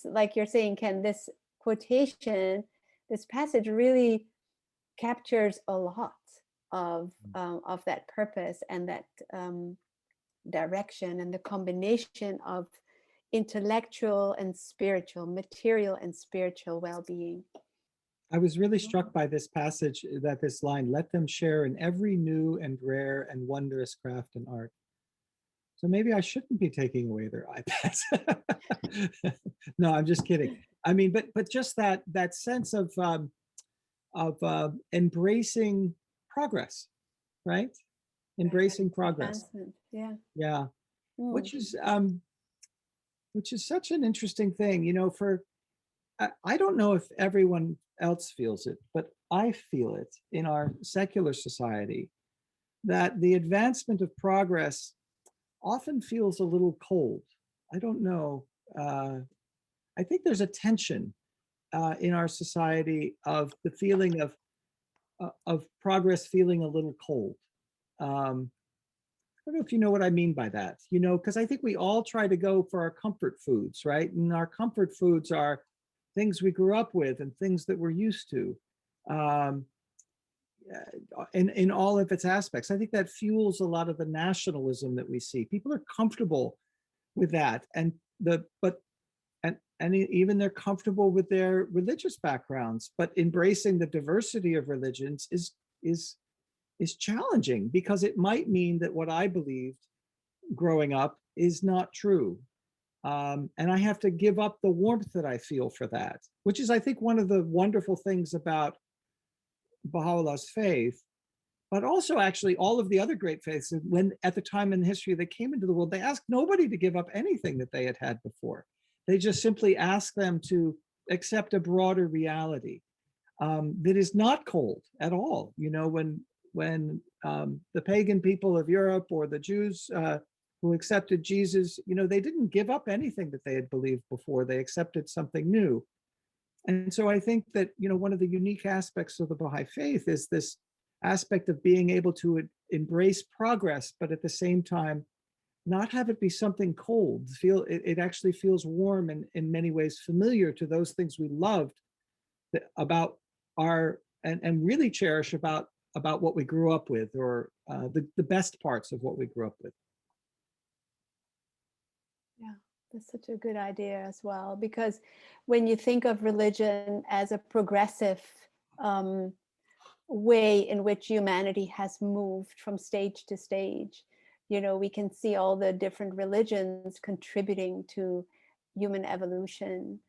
like you're saying, Ken, this quotation, this passage really captures a lot of that purpose and that direction, and the combination of intellectual and spiritual, material and spiritual well-being. I was really struck by this passage, that this line, let them share in every new and rare and wondrous craft and art. So maybe I shouldn't be taking away their iPads. No, I'm just kidding. I mean, but just that sense of embracing progress, right? Embracing progress. Yeah. Yeah. Which is such an interesting thing, I don't know if everyone else feels it, but I feel it in our secular society, that the advancement of progress often feels a little cold. I don't know. I think there's a tension in our society of the feeling of progress feeling a little cold. I don't know if you know what I mean by that, because I think we all try to go for our comfort foods, right? And our comfort foods are things we grew up with and things that we're used to, in all of its aspects. I think that fuels a lot of the nationalism that we see. People are comfortable with that, and even they're comfortable with their religious backgrounds, but embracing the diversity of religions is challenging, because it might mean that what I believed growing up is not true. And I have to give up the warmth that I feel for that, which is, I think, one of the wonderful things about Baha'u'llah's faith, but also actually all of the other great faiths. When at the time in history they came into the world, they asked nobody to give up anything that they had before. They just simply asked them to accept a broader reality that is not cold at all. When the pagan people of Europe or the Jews who accepted Jesus, they didn't give up anything that they had believed before. They accepted something new. And so I think that, one of the unique aspects of the Baha'i faith is this aspect of being able to embrace progress, but at the same time, not have it be something cold. Feel it actually feels warm and in many ways familiar to those things we loved about our and really cherish about what we grew up with, or the best parts of what we grew up with. Yeah, that's such a good idea as well, because when you think of religion as a progressive way in which humanity has moved from stage to stage, you know, we can see all the different religions contributing to human evolution,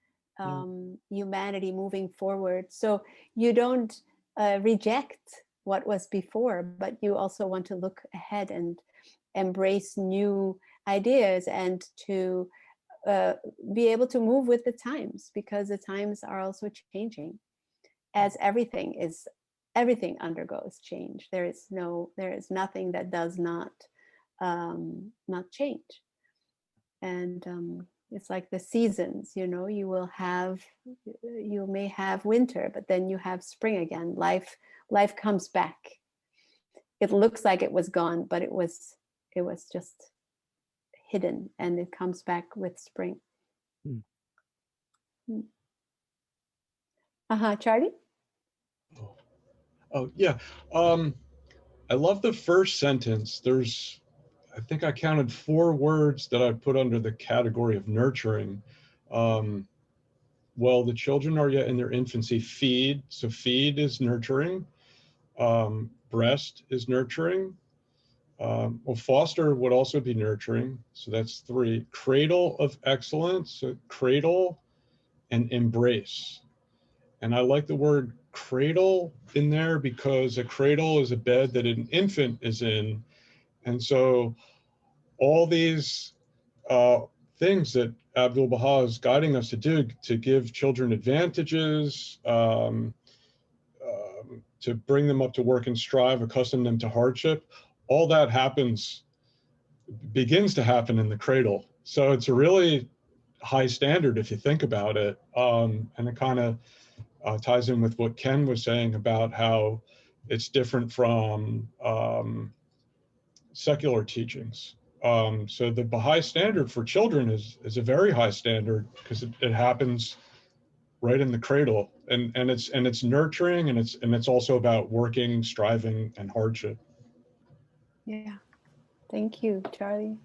humanity moving forward. So you don't reject what was before, but you also want to look ahead and embrace new ideas, and to be able to move with the times, because the times are also changing, as everything undergoes change. There is nothing that does not change. And it's like the seasons, you know, you may have winter, but then you have spring again. Life comes back. It looks like it was gone, but it was just hidden, and it comes back with spring. Charlie? Oh yeah. I love the first sentence. I think I counted 4 words that I put under the category of nurturing. Well, the children are yet in their infancy. Feed. So feed is nurturing. Breast is nurturing. Well, foster would also be nurturing. So that's 3. Cradle of excellence. So cradle and embrace. And I like the word cradle in there, because a cradle is a bed that an infant is in. And so all these things that Abdu'l-Baha is guiding us to do, to give children advantages, to bring them up to work and strive, accustom them to hardship, all that begins to happen in the cradle. So it's a really high standard if you think about it. And it kind of ties in with what Ken was saying about how it's different from secular teachings. So the Baha'i standard for children is a very high standard, because it happens right in the cradle, and it's nurturing, and it's also about working, striving, and hardship. Yeah, thank you, Charlie.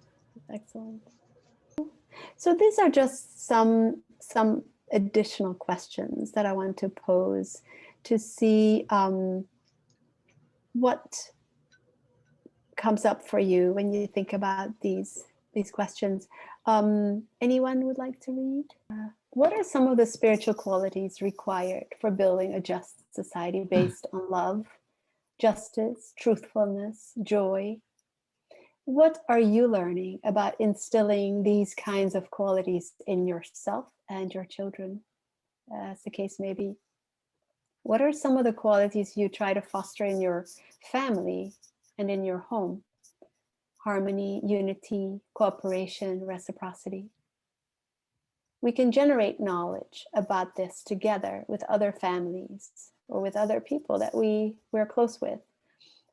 Excellent. So these are just some additional questions that I want to pose to see what comes up for you when you think about these questions. Anyone would like to read? What are some of the spiritual qualities required for building a just society based on love, justice, truthfulness, joy? What are you learning about instilling these kinds of qualities in yourself and your children, as the case may be? What are some of the qualities you try to foster in your family and in your home? Harmony, unity, cooperation, reciprocity. We can generate knowledge about this together with other families or with other people that we're close with,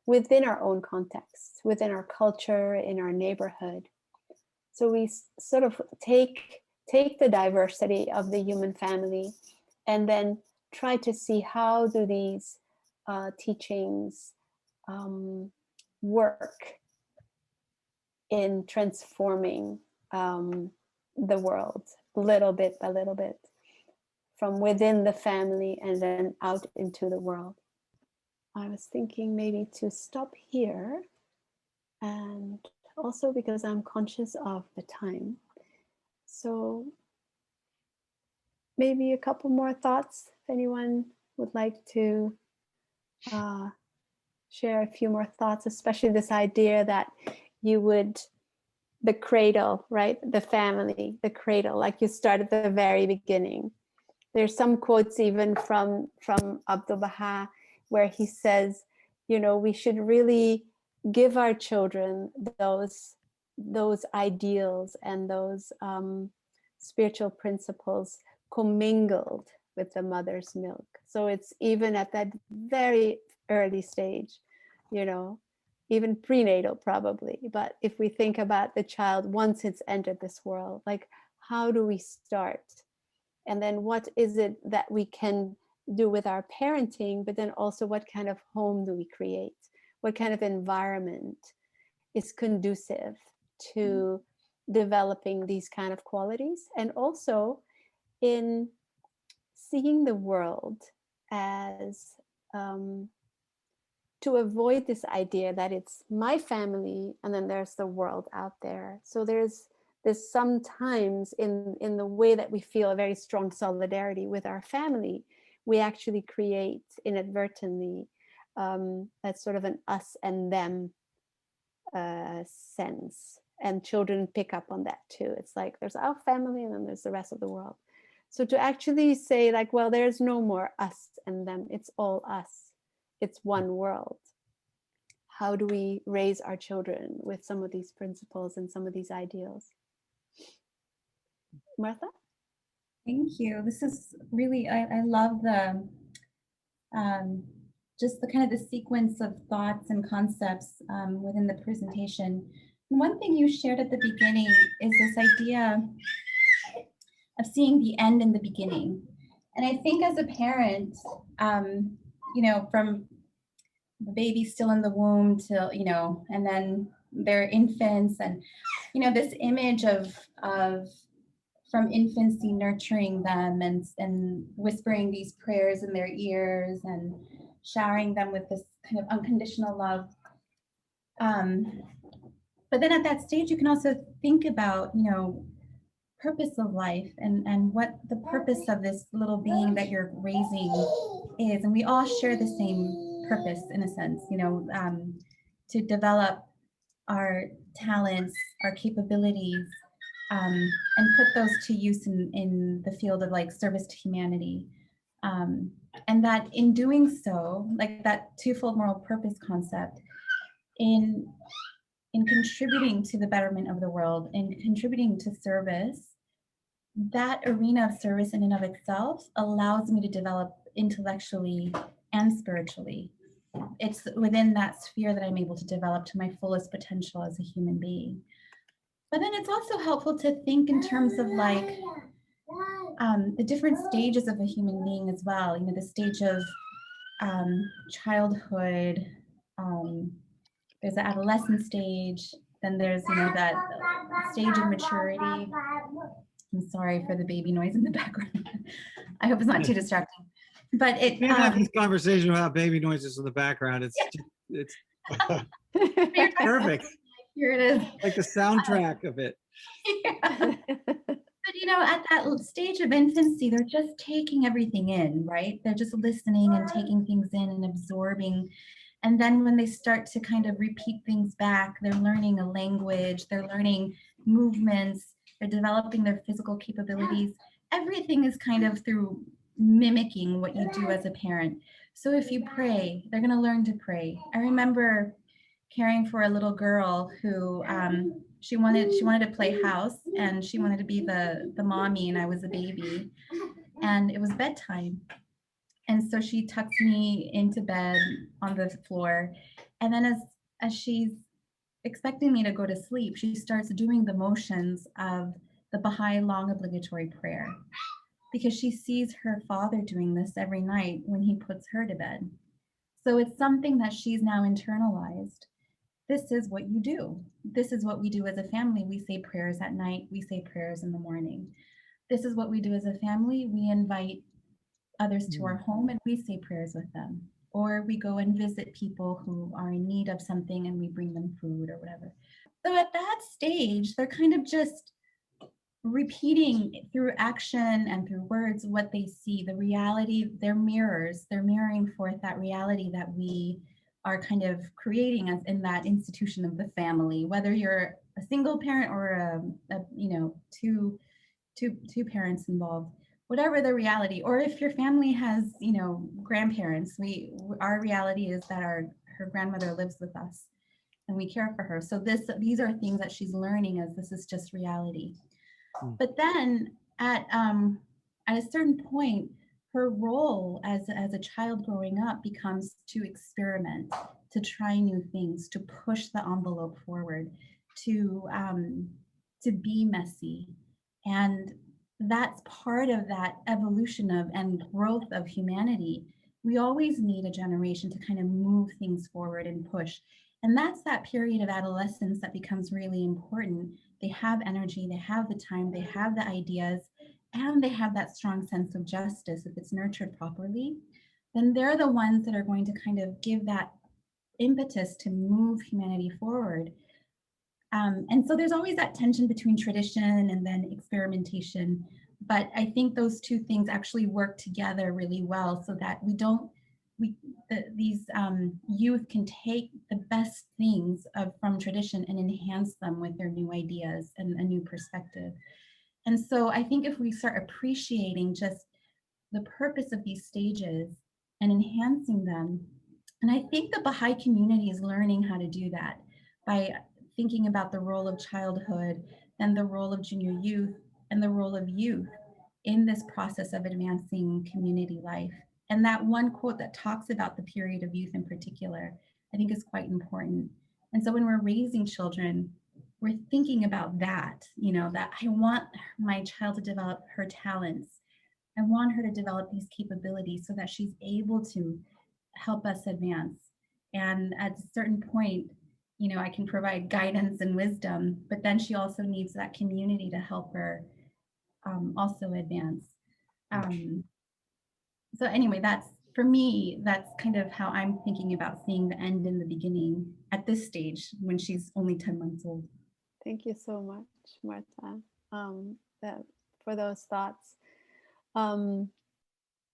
within our own context, within our culture, in our neighborhood. So we sort of take the diversity of the human family, and then try to see how do these teachings work in transforming the world, little bit by little bit, from within the family and then out into the world. I was thinking maybe to stop here, and also because I'm conscious of the time. So maybe a couple more thoughts, if anyone would like to share a few more thoughts, especially this idea that you would, the cradle, right? The family, the cradle, like you start at the very beginning. There's some quotes even from Abdu'l-Baha where he says, you know, we should really give our children those ideals and those spiritual principles commingled with the mother's milk. So it's even at that very early stage, you know, even prenatal probably. But if we think about the child once it's entered this world, like how do we start? And then what is it that we can do with our parenting, but then also what kind of home do we create? What kind of environment is conducive to developing these kind of qualities? And also in seeing the world as to avoid this idea that it's my family and then there's the world out there. So there's sometimes in the way that we feel a very strong solidarity with our family, we actually create inadvertently that's sort of an us and them sense, and children pick up on that too. It's like there's our family and then there's the rest of the world. So to actually say like, well, there's no more us and them, it's all us, it's one world. How do we raise our children with some of these principles and some of these ideals? Martha? Thank you. This is really, I love the just the kind of the sequence of thoughts and concepts within the presentation. And one thing you shared at the beginning is this idea of seeing the end in the beginning. And I think as a parent, you know, from the baby still in the womb till, you know, and then they're infants, and, you know, this image of from infancy nurturing them and whispering these prayers in their ears and showering them with this kind of unconditional love. But then at that stage, you can also think about, you know, purpose of life and what the purpose of this little being that you're raising is. And we all share the same purpose in a sense, you know, to develop our talents, our capabilities, and put those to use in the field of like service to humanity. And that in doing so, like that twofold moral purpose concept, in contributing to the betterment of the world, in contributing to service, that arena of service in and of itself allows me to develop intellectually and spiritually. It's within that sphere that I'm able to develop to my fullest potential as a human being. But then it's also helpful to think in terms of like the different stages of a human being as well. You know, the stage of childhood, there's the adolescent stage, then there's, you know, that stage of maturity. I'm sorry for the baby noise in the background. I hope it's not too distracting. But it We can't have this conversation without baby noises in the background. It's perfect. Here it is. Like the soundtrack of it. Yeah. But you know, at that stage of infancy, they're just taking everything in, right? They're just listening and taking things in and absorbing. And then when they start to kind of repeat things back, they're learning a language, they're learning movements, they're developing their physical capabilities. Everything is kind of through mimicking what you do as a parent. So if you pray, they're going to learn to pray. I remember caring for a little girl who she wanted to play house, and she wanted to be the mommy, and I was a baby, and it was bedtime. And so she tucks me into bed on the floor, and then as she's expecting me to go to sleep, she starts doing the motions of the Baha'i long obligatory prayer, because she sees her father doing this every night when he puts her to bed. So it's something that she's now internalized. This is what you do. This is what we do as a family. We say prayers at night. We say prayers in the morning. This is what we do as a family. We invite others to our home and we say prayers with them. Or we go and visit people who are in need of something and we bring them food or whatever. So at that stage, they're kind of just repeating through action and through words what they see, the reality. They're mirrors. They're mirroring forth that reality that we are kind of creating as in that institution of the family, whether you're a single parent or you know, two parents involved, whatever the reality, or if your family has, you know, grandparents, our reality is that her grandmother lives with us and we care for her. So these are things that she's learning as this is just reality. But then at a certain point, her role as a child growing up becomes to experiment, to try new things, to push the envelope forward, to be messy. And that's part of that evolution of and growth of humanity. We always need a generation to kind of move things forward and push. And that's that period of adolescence that becomes really important. They have energy, they have the time, they have the ideas, and they have that strong sense of justice. If it's nurtured properly, then they're the ones that are going to kind of give that impetus to move humanity forward. And so there's always that tension between tradition and then experimentation. But I think those two things actually work together really well so that these youth can take the best things from tradition and enhance them with their new ideas and a new perspective. And so I think if we start appreciating just the purpose of these stages and enhancing them, and I think the Baha'i community is learning how to do that by thinking about the role of childhood and the role of junior youth and the role of youth in this process of advancing community life. And that one quote that talks about the period of youth in particular, I think is quite important. And so when we're raising children, we're thinking about that, that I want my child to develop her talents. I want her to develop these capabilities so that she's able to help us advance. And at a certain point, I can provide guidance and wisdom, but then she also needs that community to help her also advance. So anyway, for me, that's kind of how I'm thinking about seeing the end in the beginning at this stage when she's only 10 months old. Thank you so much, Martha, for those thoughts.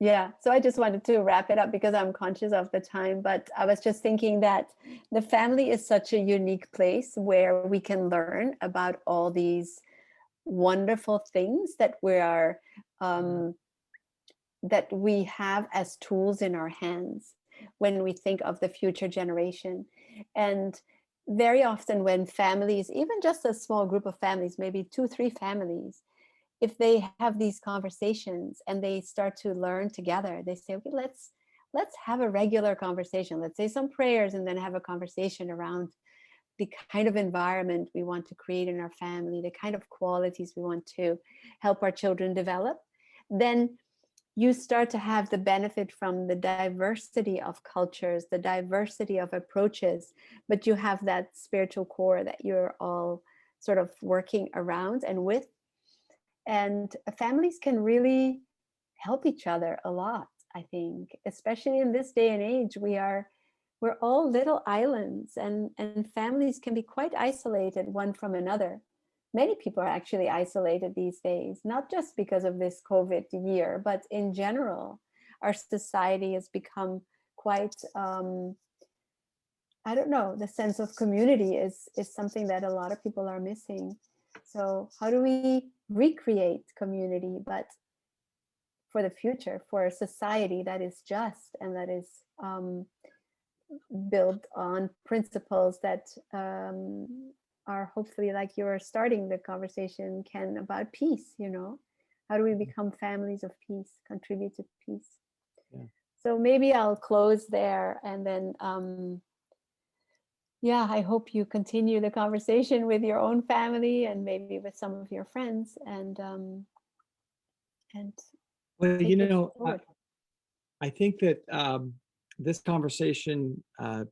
Yeah, so I just wanted to wrap it up because I'm conscious of the time, but I was just thinking that the family is such a unique place where we can learn about all these wonderful things that we have as tools in our hands when we think of the future generation. And very often when families, even just a small group of families, maybe 2-3 families, if they have these conversations and they start to learn together, they say, okay, let's have a regular conversation. Let's say some prayers and then have a conversation around the kind of environment we want to create in our family, the kind of qualities we want to help our children develop. Then you start to have the benefit from the diversity of cultures, the diversity of approaches, but you have that spiritual core that you're all sort of working around and with. And families can really help each other a lot, I think, especially in this day and age. We're all little islands, and families can be quite isolated one from another. Many people are actually isolated these days, not just because of this COVID year, but in general, our society has become quite, I don't know, the sense of community is something that a lot of people are missing. So how do we recreate community, but for the future, for a society that is just and that is built on principles that are hopefully, like you're starting the conversation, Ken, about peace, how do we become families of peace, contribute to peace? Yeah. So maybe I'll close there, and then yeah, I hope you continue the conversation with your own family and maybe with some of your friends, and well, I think that this conversation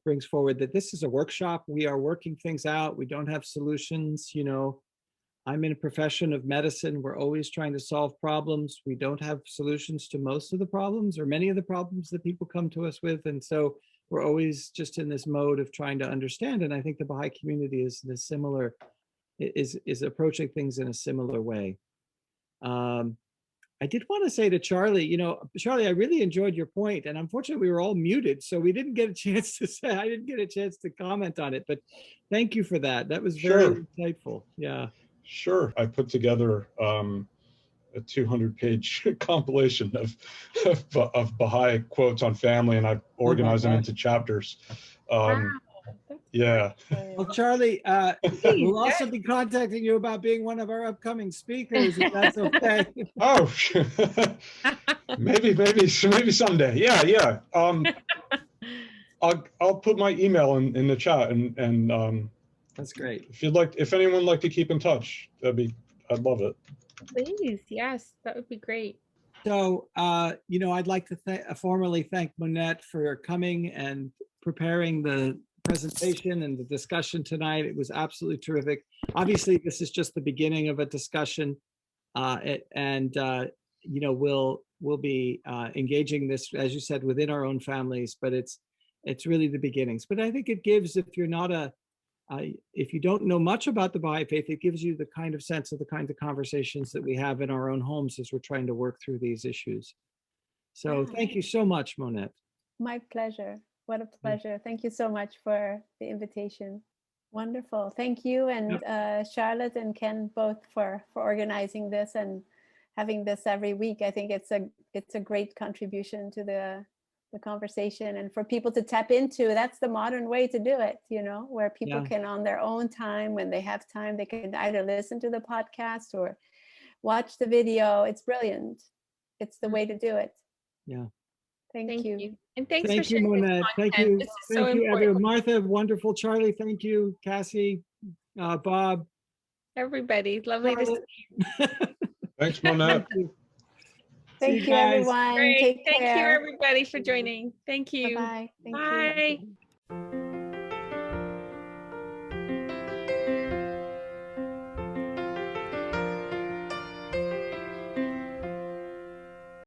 brings forward that this is a workshop. We are working things out. We don't have solutions. I'm in a profession of medicine. We're always trying to solve problems. We don't have solutions to most of the problems or many of the problems that people come to us with. And so we're always just in this mode of trying to understand. And I think the Baha'i community is approaching things in a similar way. I did want to say to Charlie, Charlie, I really enjoyed your point, and unfortunately we were all muted, so we didn't get a chance to say, I didn't get a chance to comment on it, but thank you for that. That was very insightful. Yeah. Sure. I put together a 200-page compilation of Baha'i quotes on family, and I organized them into chapters. Wow. Yeah. Well, Charlie, we'll also be contacting you about being one of our upcoming speakers, if that's okay. Oh, maybe someday. Yeah. I'll put my email in the chat, and That's great. if anyone would like to keep in touch, I'd love it. Please, yes, that would be great. So, I'd like to formally thank Monette for coming and preparing the presentation and the discussion tonight. It was absolutely terrific. Obviously, this is just the beginning of a discussion, we'll be engaging this, as you said, within our own families, but it's really the beginnings. But I think it gives, if you don't know much about the Baha'i faith, it gives you the kind of sense of the kinds of conversations that we have in our own homes as we're trying to work through these issues. So thank you so much, Monette. My pleasure. What a pleasure. Thank you so much for the invitation. Wonderful. Thank you, and Charlotte and Ken both for organizing this and having this every week. I think it's a great contribution to the conversation, and for people to tap into. That's the modern way to do it, where people can, on their own time, when they have time, they can either listen to the podcast or watch the video. It's brilliant. It's the way to do it. Yeah. Thank you. And thanks Thank for you, sharing Monette. this Thank content. you. This is Thank so you, important. everyone. Martha, wonderful. Charlie, thank you. Cassie, Bob. Everybody, lovely to see you. Thanks, Monette. Thank you, everyone. Great. Take care. Thank you, everybody, for joining. Thank you. Bye-bye. Thank Bye. you.